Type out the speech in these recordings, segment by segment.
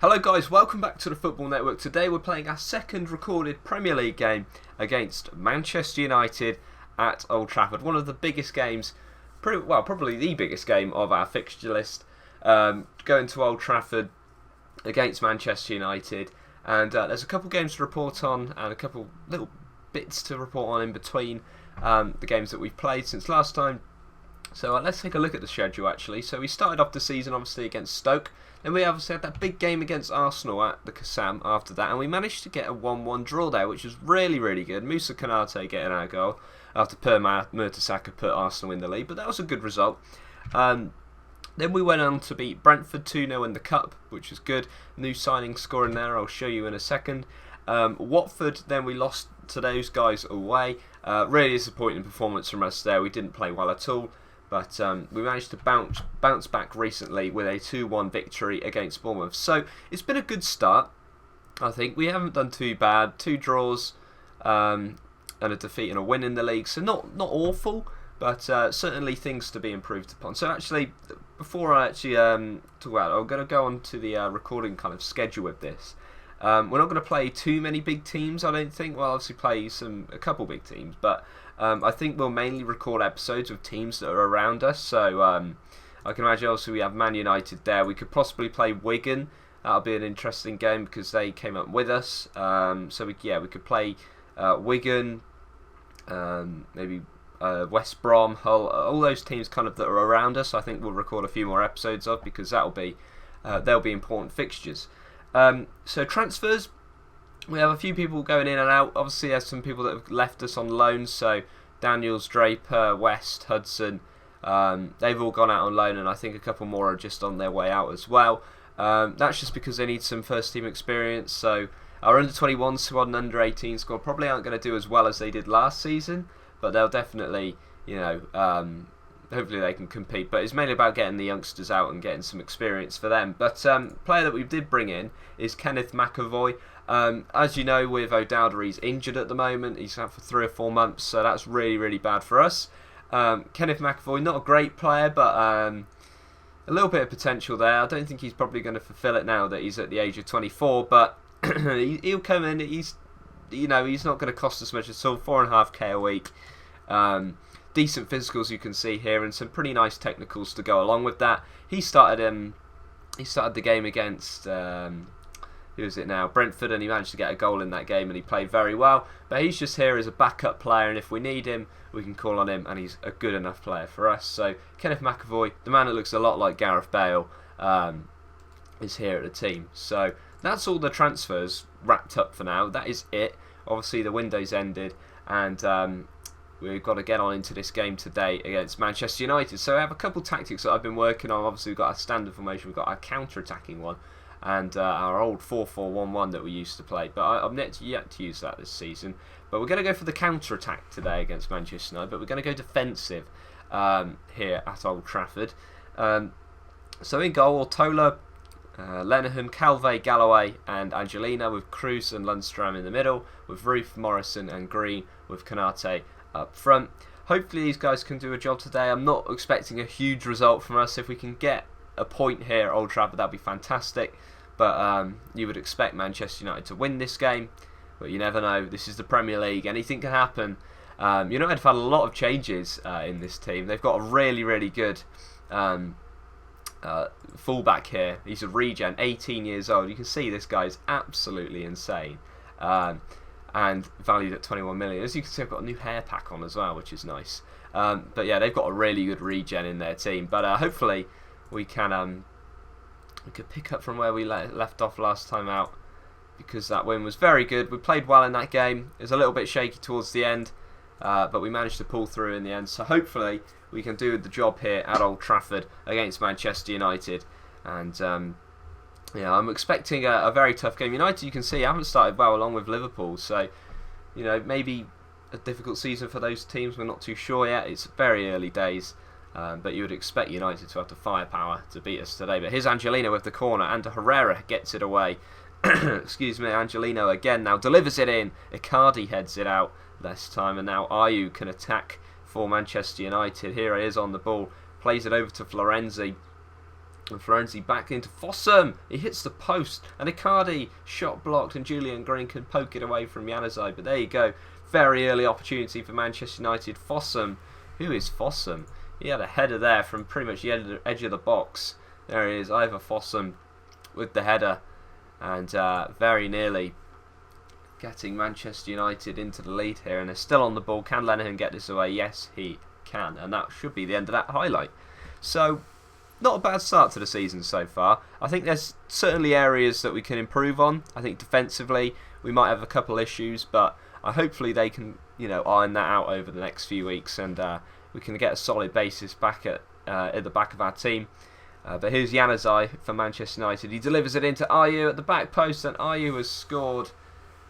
Hello guys, welcome back to the Football Network. Today we're playing our second recorded Premier League game against Manchester United at Old Trafford. One of the biggest games, probably the biggest game of our fixture list. Going to Old Trafford against Manchester United. And there's a couple games to report on and a couple little bits to report on in between the games that we've played since last time. So let's take a look at the schedule actually. So we started off the season obviously against Stoke. Then we obviously had that big game against Arsenal at the Kassam after that. And we managed to get a 1-1 draw there, which was really, really good. Moussa Konate getting our goal after Per Mertesacker put Arsenal in the lead. But that was a good result. Then we went on to beat Brentford 2-0 in the Cup, which was good. New signing scoring there, I'll show you in a second. Watford, then we lost to those guys away. Really disappointing performance from us there. We didn't play well at all. But we managed to bounce back recently with a 2-1 victory against Bournemouth. So it's been a good start, I think. We haven't done too bad. 2 draws and a defeat and a win in the league. So not awful, but certainly things to be improved upon. So actually, before I actually talk about it, I'm going to go on to the recording kind of schedule with this. We're not going to play too many big teams, I don't think. We'll obviously play a couple big teams, but I think we'll mainly record episodes of teams that are around us. So I can imagine also we have Man United there. We could possibly play Wigan. That'll be an interesting game because they came up with us. So we could play Wigan, maybe West Brom, Hull, all those teams kind of that are around us. I think we'll record a few more episodes of because they'll be important fixtures. So transfers, we have a few people going in and out. Obviously there's some people that have left us on loan, so Daniels, Draper, West, Hudson, they've all gone out on loan, and I think a couple more are just on their way out as well. That's just because they need some first team experience. So our under-21 squad and under-18 squad probably aren't going to do as well as they did last season, but they'll definitely, hopefully they can compete. But it's mainly about getting the youngsters out and getting some experience for them. But player that we did bring in is Kenneth McAvoy. As you know, with O'Dowd, he's injured at the moment. He's out for 3 or 4 months, so that's really, really bad for us. Kenneth McAvoy, not a great player, but a little bit of potential there. I don't think he's probably going to fulfil it now that he's at the age of 24, but he'll come in. He's not going to cost us much at all. 4.5k a week. Decent physicals you can see here, and some pretty nice technicals to go along with that. He started the game against who is it now? Brentford, and he managed to get a goal in that game, and he played very well. But he's just here as a backup player, and if we need him, we can call on him, and he's a good enough player for us. So Kenneth McAvoy, the man that looks a lot like Gareth Bale, is here at the team. So that's all the transfers wrapped up for now. That is it. Obviously the window's ended, and we've got to get on into this game today against Manchester United. So I have a couple tactics that I've been working on. Obviously we've got our standard formation, we've got our counter-attacking one, and our old 4-4-1-1 that we used to play. But I've yet to use that this season. But we're going to go for the counter-attack today against Manchester United, but we're going to go defensive here at Old Trafford. So in goal, Tola, Lenihan, Calvé, Galloway and Angelina, with Cruz and Lundstram in the middle, with Roof, Morrison and Green, with Konate up front. Hopefully these guys can do a job today. I'm not expecting a huge result from us. If we can get a point here at Old Trafford, that'd be fantastic. But you would expect Manchester United to win this game, but you never know. This is the Premier League. Anything can happen. United have had a lot of changes in this team. They've got a really, really good fullback here. He's a regen, 18 years old. You can see this guy is absolutely insane. And valued at 21 million. As you can see, I've got a new hair pack on as well, which is nice. But yeah, they've got a really good regen in their team. But hopefully we could pick up from where we left off last time out, because that win was very good. We played well in that game. It was a little bit shaky towards the end, but we managed to pull through in the end. So hopefully we can do the job here at Old Trafford against Manchester United. And I'm expecting a very tough game. United, you can see, haven't started well along with Liverpool. So, maybe a difficult season for those teams. We're not too sure yet. It's very early days. But you would expect United to have the firepower to beat us today. But here's Angelino with the corner, and Herrera gets it away. Excuse me, Angelino again now delivers it in. Icardi heads it out this time, and now Ayew can attack for Manchester United. Here he is on the ball, plays it over to Florenzi. And Florenzi back into Fossum. He hits the post. And Icardi shot blocked. And Julian Green can poke it away from Januzaj. But there you go. Very early opportunity for Manchester United. Fossum. Who is Fossum? He had a header there from pretty much the edge of the box. There he is. Ivor Fossum with the header. And very nearly getting Manchester United into the lead here. And they're still on the ball. Can Lenihan get this away? Yes, he can. And that should be the end of that highlight. So, not a bad start to the season so far. I think there's certainly areas that we can improve on. I think defensively we might have a couple issues, but hopefully they can, iron that out over the next few weeks, and we can get a solid basis back at the back of our team. But here's Januzaj for Manchester United. He delivers it into Ayew at the back post, and Ayew has scored.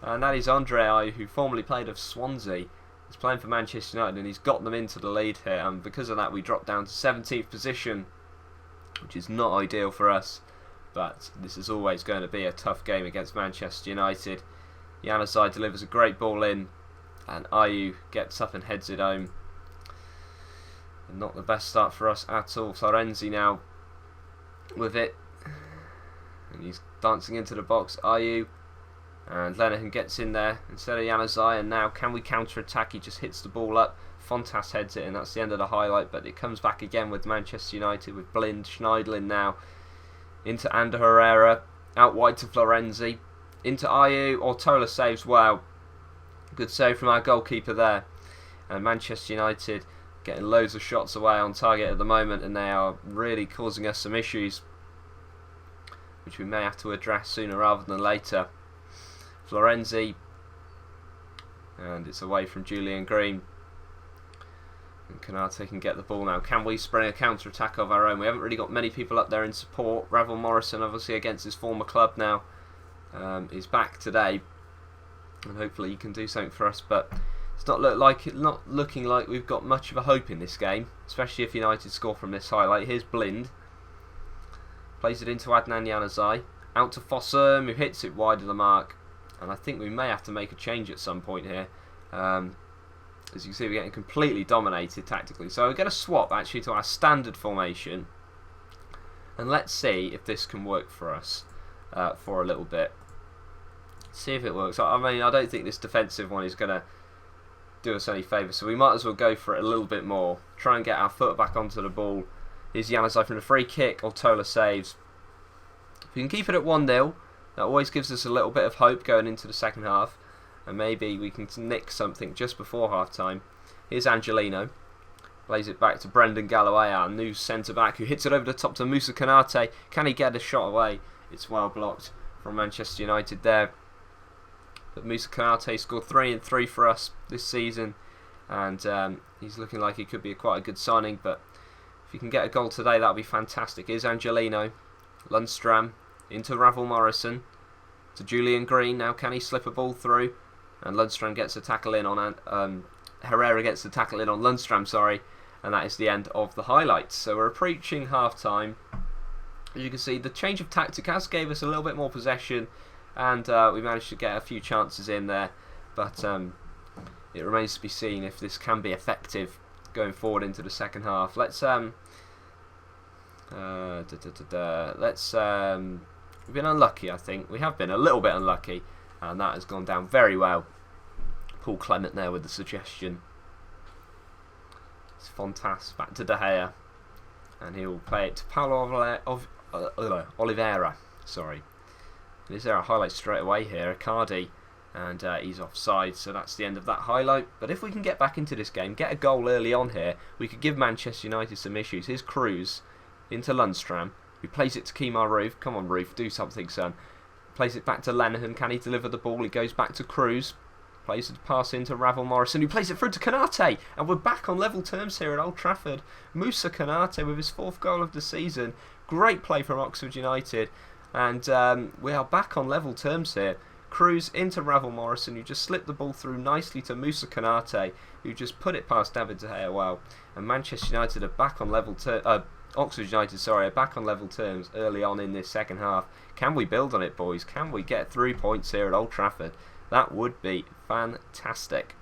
And that is Andre Ayew, who formerly played of Swansea. He's playing for Manchester United, and he's got them into the lead here. And because of that, we drop down to 17th position, which is not ideal for us, but this is always going to be a tough game against Manchester United. Januzaj delivers a great ball in, and Ayew gets up and heads it home. And not the best start for us at all. Florenzi now with it, and he's dancing into the box. Ayew, and Lenihan gets in there instead of Januzaj, and now can we counter-attack? He just hits the ball up. Fontas heads it, and that's the end of the highlight, but it comes back again with Manchester United with Blind, Schneidlin now into Ander Herrera, out wide to Florenzi, into Ayew. Ortola saves well. Good save from our goalkeeper there. And Manchester United getting loads of shots away on target at the moment, and they are really causing us some issues, which we may have to address sooner rather than later. Florenzi, and it's away from Julian Green. And Konate can get the ball now. Can we spring a counter-attack of our own? We haven't really got many people up there in support. Ravel Morrison, obviously against his former club now, is back today, and hopefully he can do something for us. But it's not looking like we've got much of a hope in this game, especially if United score from this highlight. Here's Blind, plays it into Adnan Januzaj, out to Fossum, who hits it wide of the mark, and I think we may have to make a change at some point here. As you can see, we're getting completely dominated tactically. So we're going to swap actually to our standard formation, and let's see if this can work for us for a little bit. See if it works. I mean, I don't think this defensive one is going to do us any favours, so we might as well go for it a little bit more. Try and get our foot back onto the ball. Here's Januzaj from the free kick. Ortola saves. If we can keep it at 1-0, that always gives us a little bit of hope going into the second half, and maybe we can nick something just before half time. Here's Angelino, plays it back to Brendan Galloway, our new centre back, who hits it over the top to Moussa Konate. Can he get a shot away? It's well blocked from Manchester United there. But Moussa Konate scored 3 and 3 for us this season, and he's looking like he could be quite a good signing. But if he can get a goal today, that would be fantastic. Here's Angelino, Lundstram into Ravel Morrison, to Julian Green. Now can he slip a ball through? And Lundstram gets a tackle in on Herrera gets the tackle in on Lundstram, sorry, and that is the end of the highlights. So we're approaching half time. As you can see, the change of tactic has gave us a little bit more possession, and we managed to get a few chances in there, but it remains to be seen if this can be effective going forward into the second half. We've been unlucky, I think. We have been a little bit unlucky, and that has gone down very well. Paul Clement there with the suggestion. It's Fontas back to De Gea, and he'll play it to Paulo Oliveira. Sorry. Is there a highlight straight away here? Icardi, and he's offside, so that's the end of that highlight. But if we can get back into this game, get a goal early on here, we could give Manchester United some issues. Here's Cruz into Lundstram, who plays it to Kemar Roof. Come on, Roof, do something, son. Plays it back to Lenihan. Can he deliver the ball? He goes back to Cruz. Plays it pass into Ravel Morrison, who plays it through to Konate. And we're back on level terms here at Old Trafford. Moussa Konate with his 4th goal of the season. Great play from Oxford United. And we are back on level terms here. Cruz into Ravel Morrison, who just slipped the ball through nicely to Moussa Konate, who just put it past David De Gea well. And Manchester United are back on level terms. Oxford United, are back on level terms early on in this second half. Can we build on it, boys? Can we get 3 points here at Old Trafford? That would be fantastic.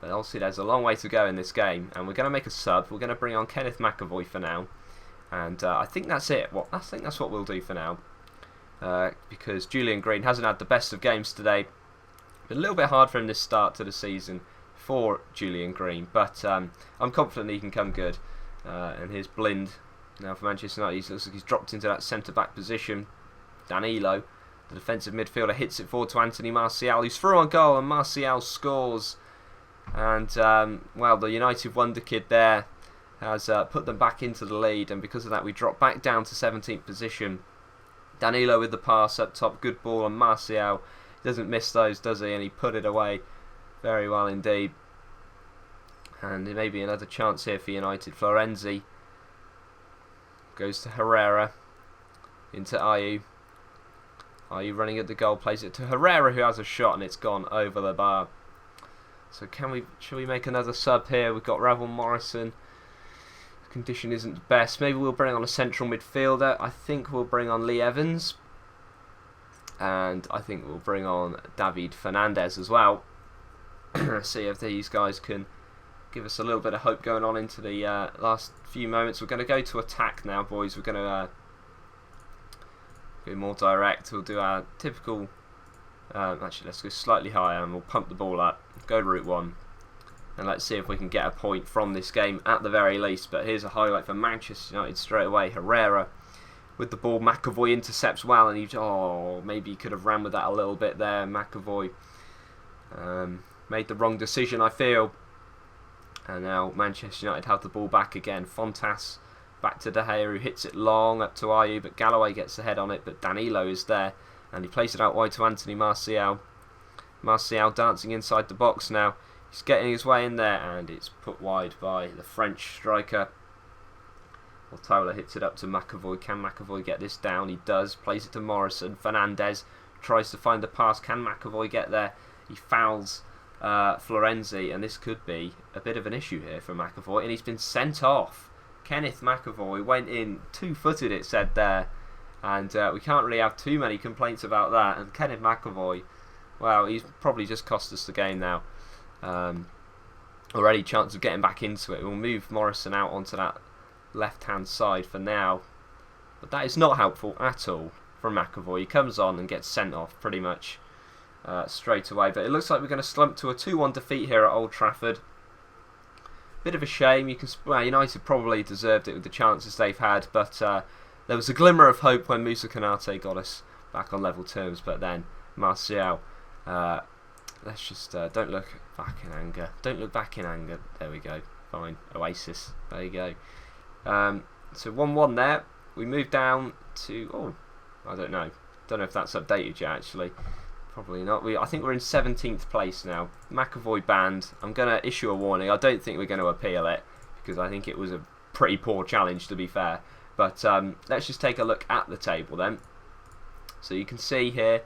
But obviously there's a long way to go in this game, and we're going to make a sub. We're going to bring on Kenneth McAvoy for now, And I think that's it. I think that's what we'll do for now. Because Julian Green hasn't had the best of games today. A little bit hard for him this start to the season for Julian Green, but I'm confident he can come good. And here's Blind now for Manchester United. He looks like he's dropped into that centre-back position. Danilo, the defensive midfielder, hits it forward to Anthony Martial, who's through on goal, and Martial scores. And, well, the United wonder kid there has put them back into the lead, and because of that we drop back down to 17th position. Danilo with the pass up top, good ball, and Martial doesn't miss those, does he? And he put it away very well indeed. And there may be another chance here for United. Florenzi goes to Herrera, into Ayew. Ayew running at the goal, plays it to Herrera, who has a shot, and it's gone over the bar. So should we make another sub here? We've got Ravel Morrison. The condition isn't the best. Maybe we'll bring on a central midfielder. I think we'll bring on Lee Evans. And I think we'll bring on David Fernandez as well. See if these guys can give us a little bit of hope going on into the last few moments. We're going to go to attack now, boys. We're going to go more direct. We'll do our typical... actually, let's go slightly higher and we'll pump the ball up. Go route one. And let's see if we can get a point from this game at the very least. But here's a highlight for Manchester United straight away. Herrera with the ball. McAvoy intercepts well, and maybe he could have ran with that a little bit there. McAvoy made the wrong decision, I feel. And now Manchester United have the ball back again. Fontas back to De Gea, who hits it long up to Ayew, but Galloway gets the head on it, but Danilo is there, and he plays it out wide to Anthony Martial. Martial dancing inside the box now. He's getting his way in there, and it's put wide by the French striker. Ortola hits it up to McAvoy. Can McAvoy get this down? He does. Plays it to Morrison. Fernandez tries to find the pass. Can McAvoy get there? He fouls Florenzi, and this could be a bit of an issue here for McAvoy, and he's been sent off. Kenneth McAvoy went in two-footed, it said there, and we can't really have too many complaints about that. And Kenneth McAvoy, well, he's probably just cost us the game now. Already chance of getting back into it. We'll move Morrison out onto that left-hand side for now, but that is not helpful at all from McAvoy. He comes on and gets sent off pretty much straight away. But it looks like we're going to slump to a 2-1 defeat here at Old Trafford. Bit of a shame. United probably deserved it with the chances they've had, but there was a glimmer of hope when Moussa Konate got us back on level terms. But then Martial, let's just don't look back in anger. Don't look back in anger. There we go. Fine. Oasis. There you go. So 1-1 there. We move down to I don't know if that's updated yet actually. Probably not. I think we're in 17th place now. McAvoy banned. I'm going to issue a warning. I don't think we're going to appeal it because I think it was a pretty poor challenge, to be fair. But let's just take a look at the table then. So you can see here,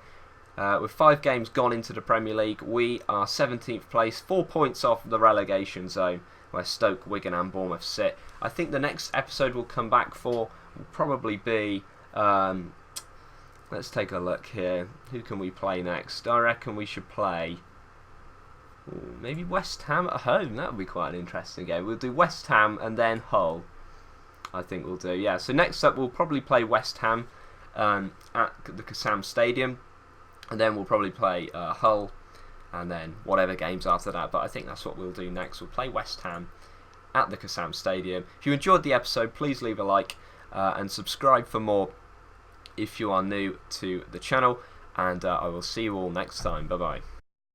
with 5 games gone into the Premier League, we are 17th place, 4 points off the relegation zone where Stoke, Wigan and Bournemouth sit. I think the next episode we'll come back for will probably be... let's take a look here. Who can we play next? I reckon we should play... maybe West Ham at home. That would be quite an interesting game. We'll do West Ham and then Hull. I think we'll do. Yeah, so next up we'll probably play West Ham at the Kassam Stadium. And then we'll probably play Hull. And then whatever games after that. But I think that's what we'll do next. We'll play West Ham at the Kassam Stadium. If you enjoyed the episode, please leave a like and subscribe for more if you are new to the channel, and I will see you all next time. Bye bye.